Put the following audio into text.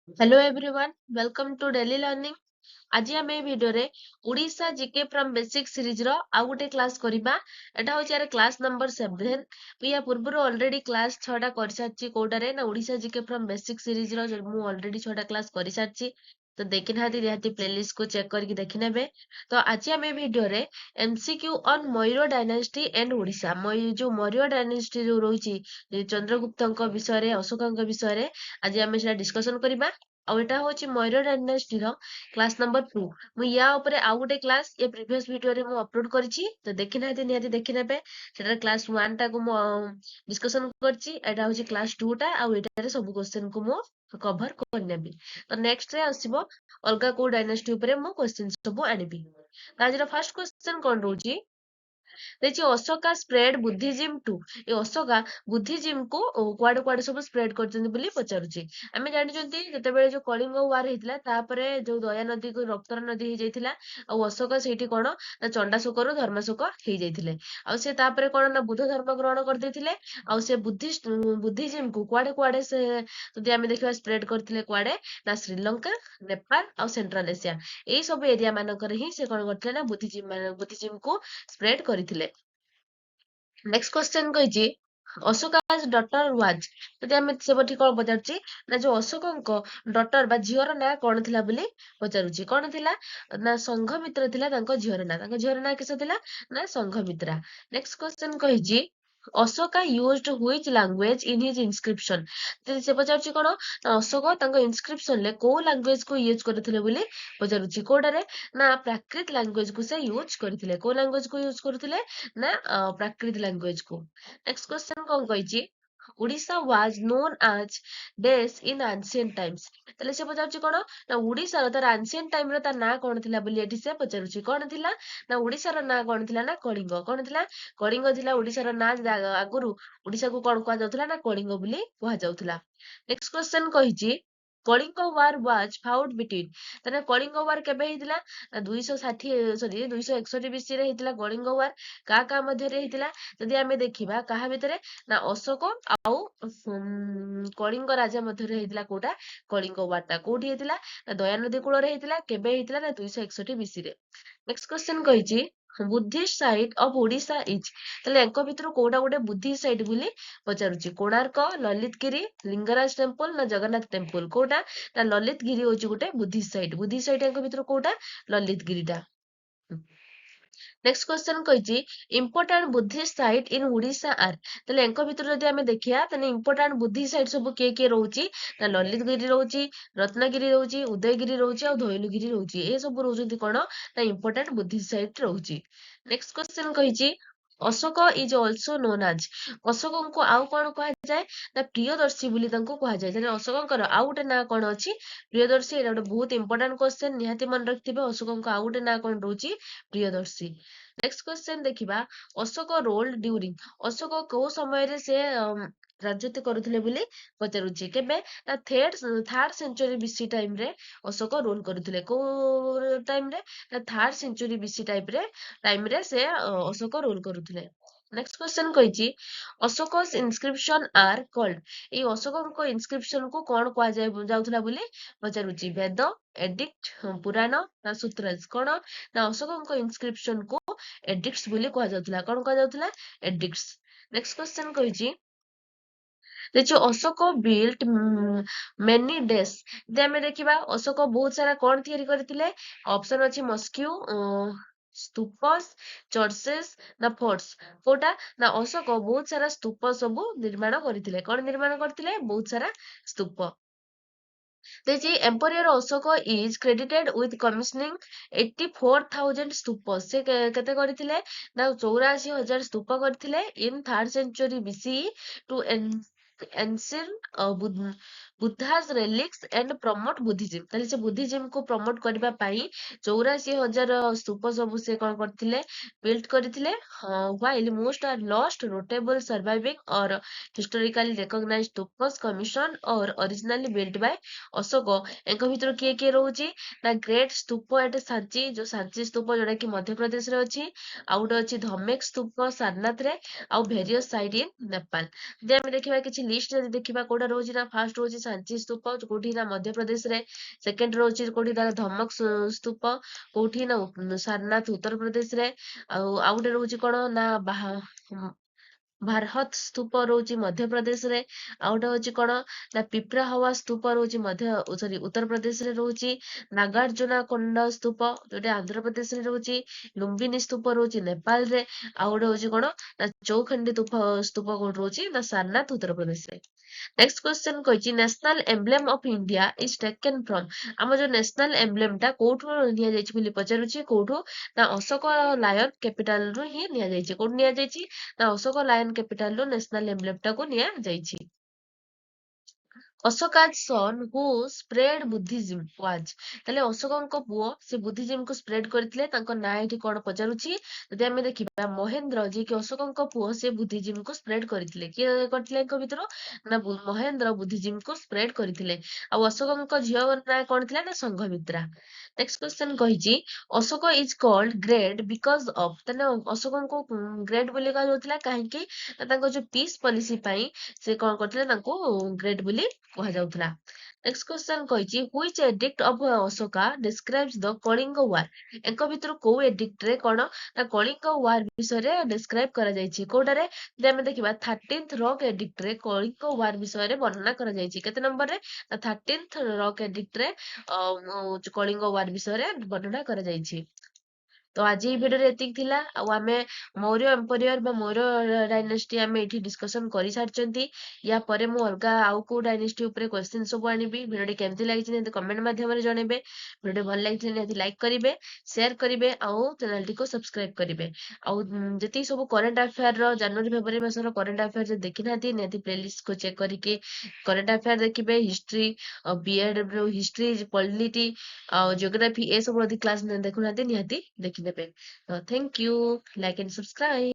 Hello everyone welcome to daily learning. आज आम video रे Orissa GK from basic series रो आउ गोटे क्लास करिबा। एटा होची यार क्लास नंबर 7। या पूर्व ऑलरेडी क्लास 6टा कर सारची कोटारे ना Orissa GK from basic series रो मु ऑलरेडी 6टा क्लास कर सारची। तो देखि नाती निहाती प्लेलिस्ट को चेक करके देखि नेबे। तो आज आम भिडियो रे MCQ on Mayur dynasty and Orissa जो मयूर डायनेस्टी जो रही चंद्रगुप्त विषय रे अशोक विषय रे आज आम डिस्कशन करिबा। ଆଉ ଏଟା ହଉଛି ମୟୁର ଡାଇନାଷ୍ଟିର କ୍ଲାସ ନମ୍ବର 2। ମୁଁ ୟା ଉପରେ ଆଉ ଗୋଟେ କ୍ଲାସ ଏ ପ୍ରିଭିୟସ ଭିଡିଓରେ ମୁଁ ଅପଲୋଡ କରିଛି, ତ ଦେଖିନାହାନ୍ତି ନିହାତି ଦେଖିନେବେ। ସେଟାରେ କ୍ଲାସ 1 ଟାକୁ ମୁଁ ଡିସ୍କସନ କରିଛି, ଏଟା ହଉଛି କ୍ଲାସ 2 ଟା, ଆଉ ଏଟାରେ ସବୁ କ୍ୱେଶ୍ଚନ କୁ ମୁଁ କଭର କରିନେବି। ତ ନେକ୍ସଟ ରେ ଆସିବ ଅଲଗା କୋଉ ଡାଇନାଷ୍ଟି ଉପରେ ମୁଁ କ୍ୱେଶ୍ଚନ ସବୁ ଆଣିବି। ତ ଆଜିର ଫାର୍ଷ୍ଟ କ୍ୱେଶ୍ଚନ କଣ ରହୁଛି देखिए Ashoka spread Buddhism to a Ashoka Buddhism को कुआडे कुआडे सब स्प्रेड करछन्ती बोली पचारुची। आमे जानिचंती जेतेबेले जो कलिंग वार हेतिला तापरे जो दया नदी को रक्तर नदी हे जाइतिला आ अशोका सेठी कोन ना चंडाशोक रु धर्माशोक हे जाइतिले आ से तापरे कोन ना बुद्ध धर्म ग्रहण कर देथिले आ से बुद्धिज्म को कुआडे कुआडे से जदि आमे देखिबा स्प्रेड करथिले कुआडे ना श्रीलंका नेपाल आ सेंट्रल एशिया एई सब एरिया मानकर ही से कोन करथिले ना बुद्धिज्म को स्प्रेड କରିଥିଲେ। नेक्स्ट क्वेश्चन कहिଛି ଅଶୋକା's daughter was ଯଦି ଆମେ ସେପଠି କଣ ପଚାରୁଛି ନା ଯୋଉ ଅଶୋକଙ୍କ ଡଟର ବା ଝିଅର ନାଁ କଣ ଥିଲା ବୋଲି ପଚାରୁଛି। କଣ ଥିଲା ନା ସଂଘମିତ୍ରା ଥିଲା ତାଙ୍କ ଝିଅର ନାଁ କିସ ଥିଲା ନା ସଂଘମିତ୍ରା। ନେକ୍ସଟ କ୍वेଶ୍ଚନ କହିଛି Ashoka used which language in his inscription ଯଦି ସେ ପଚାରୁଛି କଣ ନା ଅଶୋକ ତାଙ୍କ ଇନସ୍କ୍ରିପସନ ରେ କୋଉ ଲାଙ୍ଗୁଏଜ କୁ ୟୁଜ କରିଥିଲେ ବୋଲି ପଚାରୁଛି। କୋଉଟାରେ ନା ପ୍ରାକୃତ ଲାଙ୍ଗୁଏଜ କୁ ସେ ୟୁଜ କରିଥିଲେ। କୋଉ ଲାଙ୍ଗୁଏଜ କୁ ୟୁଜ କରୁଥିଲେ ନା ପ୍ରାକୃତ ଲାଙ୍ଗୁଏଜ କୁ। ନେକ୍ସଟ क्वेश्चन କଣ କହିଛି Odisha was known as days in ancient times ତାହେଲେ ସେ ପଚାରୁଛି କଣ ନା ଓଡିଶାର ତାର ancient time ରେ ତା ନାଁ କଣ ଥିଲା ବୋଲି ଏଠି ସେ ପଚାରୁଛି। କଣ ଥିଲା ନା ଓଡିଶାର ନାଁ କଣ ଥିଲା ନା କଳିଙ୍ଗ। କଣ ଥିଲା କଳିଙ୍ଗ ଥିଲା ଓଡିଶାର ନାଁ। ଆଗରୁ ଓଡିଶାକୁ କଣ କୁହାଯାଉଥିଲା ନା କଳିଙ୍ଗ ବୋଲି କୁହାଯାଉଥିଲା। ନେକ୍ସଟ क्वेश्चन କହିଛି Kalinga war was fought between ତାହେଲେ କଳିଙ୍ଗ war କେବେ ହେଇଥିଲା ନା 261 BC ରେ ହେଇଥିଲା କଳିଙ୍ଗ war। କାହା ମଧ୍ୟରେ ହେଇଥିଲା ଯଦି ଆମେ ଦେଖିବା କାହା ଭିତରେ ନା ଅଶୋକ ଆଉ କଳିଙ୍ଗ ରାଜା ମଧ୍ୟରେ ହେଇଥିଲା କୋଉଟା କଳିଙ୍ଗ war ଟା। କୋଉଠି ହେଇଥିଲା ନା ଦୟାନଦୀ କୂଳରେ ହେଇଥିଲା। କେବେ ହେଇଥିଲା ନା 261 BC ରେ। ନେକ୍ସଟ କ୍वेଶ୍ଚନ କହିଛି Buddhist site of Odisha is ତାହେଲେ ଏଙ୍କ ଭିତରୁ କୋଉଟା ଗୋଟେ ବୁଦ୍ଧିଷ୍ଟ ସାଇଟ୍ ବୋଲି ପଚାରୁଛି। କୋଣାର୍କ ଲଳିତଗିରି ଲିଙ୍ଗରାଜ ଟେମ୍ପଲ ନା ଜଗନ୍ନାଥ ଟେମ୍ପଲ। କୋଉଟା ନା ଲଳିତଗିରି ହଉଛି ଗୋଟେ ବୁଦ୍ଧିଷ୍ଟ ସାଇଟ୍। ବୁଦ୍ଧିଷ୍ଟ ସାଇଟ୍ ଏଙ୍କ ଭିତରୁ କୋଉଟା ଲଳିତଗିରିଟା। ନେକ୍ସଟ କ୍वेଶ୍ଚନ କହିଛି ଇମ୍ପୋର୍ଟାଣ୍ଟ ବୁଦ୍ଧିଷ୍ଟ ସାଇଟ୍ ଇନ ଓଡିଶା ଆର୍ ତାହେଲେ ଏଙ୍କ ଭିତରୁ ଯଦି ଆମେ ଦେଖିବା ତାହେଲେ ଇମ୍ପୋର୍ଟାଣ୍ଟ ବୁଦ୍ଧିଷ୍ଟ ସାଇଟ୍ ସବୁ କିଏ କିଏ ରହୁଛି ନା ଲଳିତଗିରି ରହୁଛି, ରତ୍ନଗିରି ରହୁଛି, ଉଦୟଗିରି ରହୁଛି ଆଉ ଧଉଳିଗିରି ରହୁଛି। ଏ ସବୁ ରହୁଛନ୍ତି କଣ ନା ଇମ୍ପୋର୍ଟାଣ୍ଟ ବୁଦ୍ଧିଷ୍ଟ ସାଇଟ୍ ରହୁଛି। ନେକ୍ସଟ କ୍वेଶ୍ଚନ କହିଛି Ashoka is also known as ଅଶୋକଙ୍କୁ ଆଉ କଣ କୁହାଯାଏ ନା ପ୍ରିୟଦର୍ଶୀ ବୋଲି ତାଙ୍କୁ କୁହାଯାଏ। ତାହେଲେ ଅଶୋକଙ୍କର ଆଉ ଗୋଟେ ନାଁ କଣ ଅଛି ପ୍ରିୟଦର୍ଶୀ। ଏଇଟା ଗୋଟେ ବହୁତ ଇମ୍ପୋର୍ଟାଣ୍ଟ କ୍ୱେଶ୍ଚନ ନିହାତି ମନେ ରଖିଥିବେ। ଅଶୋକଙ୍କ ଆଉ ଗୋଟେ ନାଁ କଣ ରହୁଛି ପ୍ରିୟଦର୍ଶୀ। ନେକ୍ସଟ କ୍वेଶ୍ଚନ ଦେଖିବା ଅଶୋକ ରୋଲ୍ଡ ଡ୍ୟୁରିଂ ଅଶୋକ କୋଉ ସମୟରେ ସେ ରାଜତ୍ୱ କରୁଥିଲେ ବୋଲି ପଚାରୁଛି। କେବେ ନା ଥାର୍ଡ ସେଞ୍ଚୁରୀ ବିସି ଟାଇମ ରେ ଅଶୋକ ରୋଲ କରୁଥିଲେ। କୋଉ ଟାଇମ ରେ ନା ଥାର୍ଡ ସେଞ୍ଚୁରୀ ବିସି ଟାଇମ ରେ ସେ ଅଶୋକ ରୋଲ କରୁଥିଲେ। ନେକ୍ସଟ କ୍वेଶ୍ଚନ କହିଛି ଅଶୋକ ଇନସ୍କ୍ରିପସନ ଆର୍ କଲ୍ଡ ଏଇ ଅଶୋକଙ୍କ ଇନସ୍କ୍ରିପସନ କୁ କଣ ଯାଉଥିଲା ବୋଲି ପଚାରୁଛି। ବେଦ, ଏଡିକ୍ଟ, ପୁରାଣ ନା ସୂତ୍ରାଜ। କଣ ନା ଅଶୋକଙ୍କ ଇନସ୍କ୍ରିପସନ କୁ ଏଡିକ୍ଟସ ବୋଲି କୁହାଯାଉଥିଲା। କଣ କୁହାଯାଉଥିଲା ଏଡିକ୍ଟସ। ନେକ୍ସଟ କ୍वेଶ୍ଚନ କହିଛି ଦେଖିବ ଅଶୋକ ବିଲ୍ଟ ମେନି ଡେସ୍ ଯଦି ଆମେ ଦେଖିବା ଅଶୋକ ବହୁତ ସାରା କଣ ତିଆରି କରିଥିଲେ। ଅପସନ ଅଛି ମସ୍କ୍ୟୁ, ସ୍ତୂପସ୍, ଚର୍ଚେସ୍ ନା ଫୋର୍ଟସ୍। କୋଉଟା ନା ଅଶୋକ ବହୁତ ସାରା ସ୍ତୂପ ସବୁ ନିର୍ମାଣ କରିଥିଲେ। କଣ ନିର୍ମାଣ କରିଥିଲେ ବହୁତ ସାରା ସ୍ତୂପ। ଦେଇଛି emperor Ashoka is credited with commissioning 84,000 ସ୍ତୂପ। ସେ କେତେ କରିଥିଲେ ନା 84,000 ସ୍ତୂପ କରିଥିଲେ in third century BC to enshrine Buddha's relics and promote Buddhism. ତାହେଲେ ସେ ବୁଦ୍ଧିଜିମ୍ କୁ ପ୍ରମୋଟ କରିବା ପାଇଁ 84,000 ସ୍ତୂପ ସବୁ ସେ କଣ କରିଥିଲେ ବିଲ୍ଟ କରିଥିଲେ। while most are lost notable surviving or historically recognized stupas commissioned or originally built by Ashok ଏଙ୍କ ଭିତରୁ କିଏ କିଏ ରହୁଛି ନା ଗ୍ରେଟ ସ୍ତୂପ ଏଠି ସାଞ୍ଚି ଯୋଉ ସାଞ୍ଚି ସ୍ତୂପ ଯୋଉଟା କି ମଧ୍ୟପ୍ରଦେଶରେ ଅଛି। ଆଉ ଗୋଟେ ଅଛି ଧମେକ ସ୍ତୂପ ସାରନାଥରେ ଆଉ ଭେରିୟସ ସାଇଟ୍ ଇନ୍ ନେପାଳ। ଯଦି ଆମେ ଦେଖିବା କିଛି ଲିଷ୍ଟ ଯଦି ଦେଖିବା କୋଉଟା ରହୁଛି ନା ଫାର୍ଷ୍ଟ ରହୁଛି सांची स्तूप कोठी ना मध्य प्रदेश रे सेकंड रोची कोठी ना धमक स्तूप कोठी ना सारनाथ उत्तर प्रदेश रे आउ गोटे रोची कोन ना भारहत स्तूप रोची मध्य प्रदेश रे आउ गोटे होची कोन ना पिपराहवा स्तूप रोची मध्य सॉरी उत्तर प्रदेश रे रोची नागार्जुना कोंड स्तूप जोटे आंध्र प्रदेश रे रोची लुम्बिनी स्तूप रोची नेपाल रे आउ गोटे होची कोन ना चौखंडी स्तूप कोड रोची ना सारनाथ उत्तर प्रदेश रे नेक्स्ट क्वेश्चन कहिची national emblem of India is taken from हम जो नेशनल एम्ब्लेम टा कोठु निया जायछि बोली पचारुछि कोठु ना अशोक लायन कैपिटल रु ही निया जायछि कोठु निया जायछि ना अशोक लायन कैपिटल रु नेशनल एम्ब्लेम टा को निया जायछि Ashoka's son who spread Buddhism was ତାହେଲେ ଅଶୋକଙ୍କ ପୁଅ ସେ ବୁଦ୍ଧିଜିମ୍ କୁ ସ୍ପ୍ରେଡ କରିଥିଲେ ତାଙ୍କ ନାଁ ଏଠି କଣ ପଚାରୁଛି ଯଦି ଆମେ ଦେଖିବା ମହେନ୍ଦ୍ର ଯିଏକି ଅଶୋକଙ୍କ ପୁଅ ସେ ବୁଦ୍ଧିଜିମ୍ କୁ ସ୍ପ୍ରେଡ କରିଥିଲେ କିଏ କରିଥିଲେ ଏଙ୍କ ଭିତରୁ ନା ମହେନ୍ଦ୍ର ବୁଦ୍ଧିଜିମ୍ କୁ ସ୍ପ୍ରେଡ କରିଥିଲେ ଆଉ ଅଶୋକଙ୍କ ଝିଅ ନାଁ କଣ ଥିଲା ନା ସଂଘମିତ୍ରା ନେକ୍ସଟ କ୍ୱେଶ୍ଚନ କହିଛି Ashoka is called great because of ତାହେଲେ ଅଶୋକଙ୍କୁ ଗ୍ରେଟ୍ ବୋଲି କୁହାଯାଉଥିଲା କାହିଁକି ନା ତାଙ୍କ ଯୋଉ ପିସ୍ ପଲିସି ପାଇଁ ସେ କଣ କରିଥିଲେ ତାଙ୍କୁ ଗ୍ରେଟ୍ ବୋଲି କୁହାଯାଉଥିଲା ନେକ୍ସଟ କ୍ୱେଶ୍ଚନ କହିଛି which edict of Ashoka describes the Kalinga war ଏଙ୍କ ଭିତରୁ କୋଉ ଏଡିକ୍ଟ ରେ କଣ ନା କଳିଙ୍ଗ ୱାର ବିଷୟରେ ଡିସ୍କ୍ରାଇବ କରାଯାଇଛି କୋଉଟାରେ ଯଦି ଆମେ ଦେଖିବା 13th ରକ୍ ଏଡିକ୍ଟ ରେ କଳିଙ୍ଗ ୱାର ବିଷୟରେ ବର୍ଣ୍ଣନା କରାଯାଇଛି କେତେ ନମ୍ବରରେ ନା 13th ରକ୍ ଏଡିକ୍ଟ ରେ କଳିଙ୍ଗ ୱାର ବିଷୟରେ ବର୍ଣ୍ଣନା କରାଯାଇଛି ତ ଆଜି ଏଇ ଭିଡିଓରେ ଏତିକି ଥିଲା ଆଉ ଆମେ ମୌर्य ଏମ୍ପୋରିୟର ବା ମୌर्य ଡାଇନେଷ୍ଟି ଆମେ ଏଠି ଡିସ୍କସନ କରିସାରିଛନ୍ତି ୟା ପରେ ମୁଁ ଅଲଗା ଆଉ କୋଉ ଡାଇନେଷ୍ଟି ଉପରେ କ୍ୱେଶ୍ଚିନ୍ ସବୁ ଆଣିବି ଭିଡିଓଟି କେମିତି ଲାଗିଛି ନିହାତି କମେଣ୍ଟ ମାଧ୍ୟମରେ ଜଣେଇବେ ଭିଡିଓ ଭଲ ଲାଗିଥିଲେ ନିହାତି ଲାଇକ୍ କରିବେ ସେୟାର କରିବେ ଆଉ ଚ୍ୟାନେଲଟିକୁ ସବସ୍କ୍ରାଇବ କରିବେ ଆଉ ଯେତିକି ସବୁ କରେଣ୍ଟ ଆଫେୟାର ଜାନୁଆରୀ ଫେବୃଆରୀ ମାସର କରେଣ୍ଟ ଆଫେୟାର ଯଦି ଦେଖିନାହାନ୍ତି ନିହାତି ପ୍ଲେଲିଷ୍ଟକୁ ଚେକ୍ କରିକି କରେଣ୍ଟ ଆଫେୟାର ଦେଖିବେ ହିଷ୍ଟ୍ରି ବିଏଡ ହିଷ୍ଟ୍ରି ପଲିଟି ଆଉ ଜିଓଗ୍ରାଫି ଏସବୁ ଯଦି କ୍ଲାସ ଦେଖୁନାହାନ୍ତି ନିହାତି ଦେଖିନେବେ thank you like and subscribe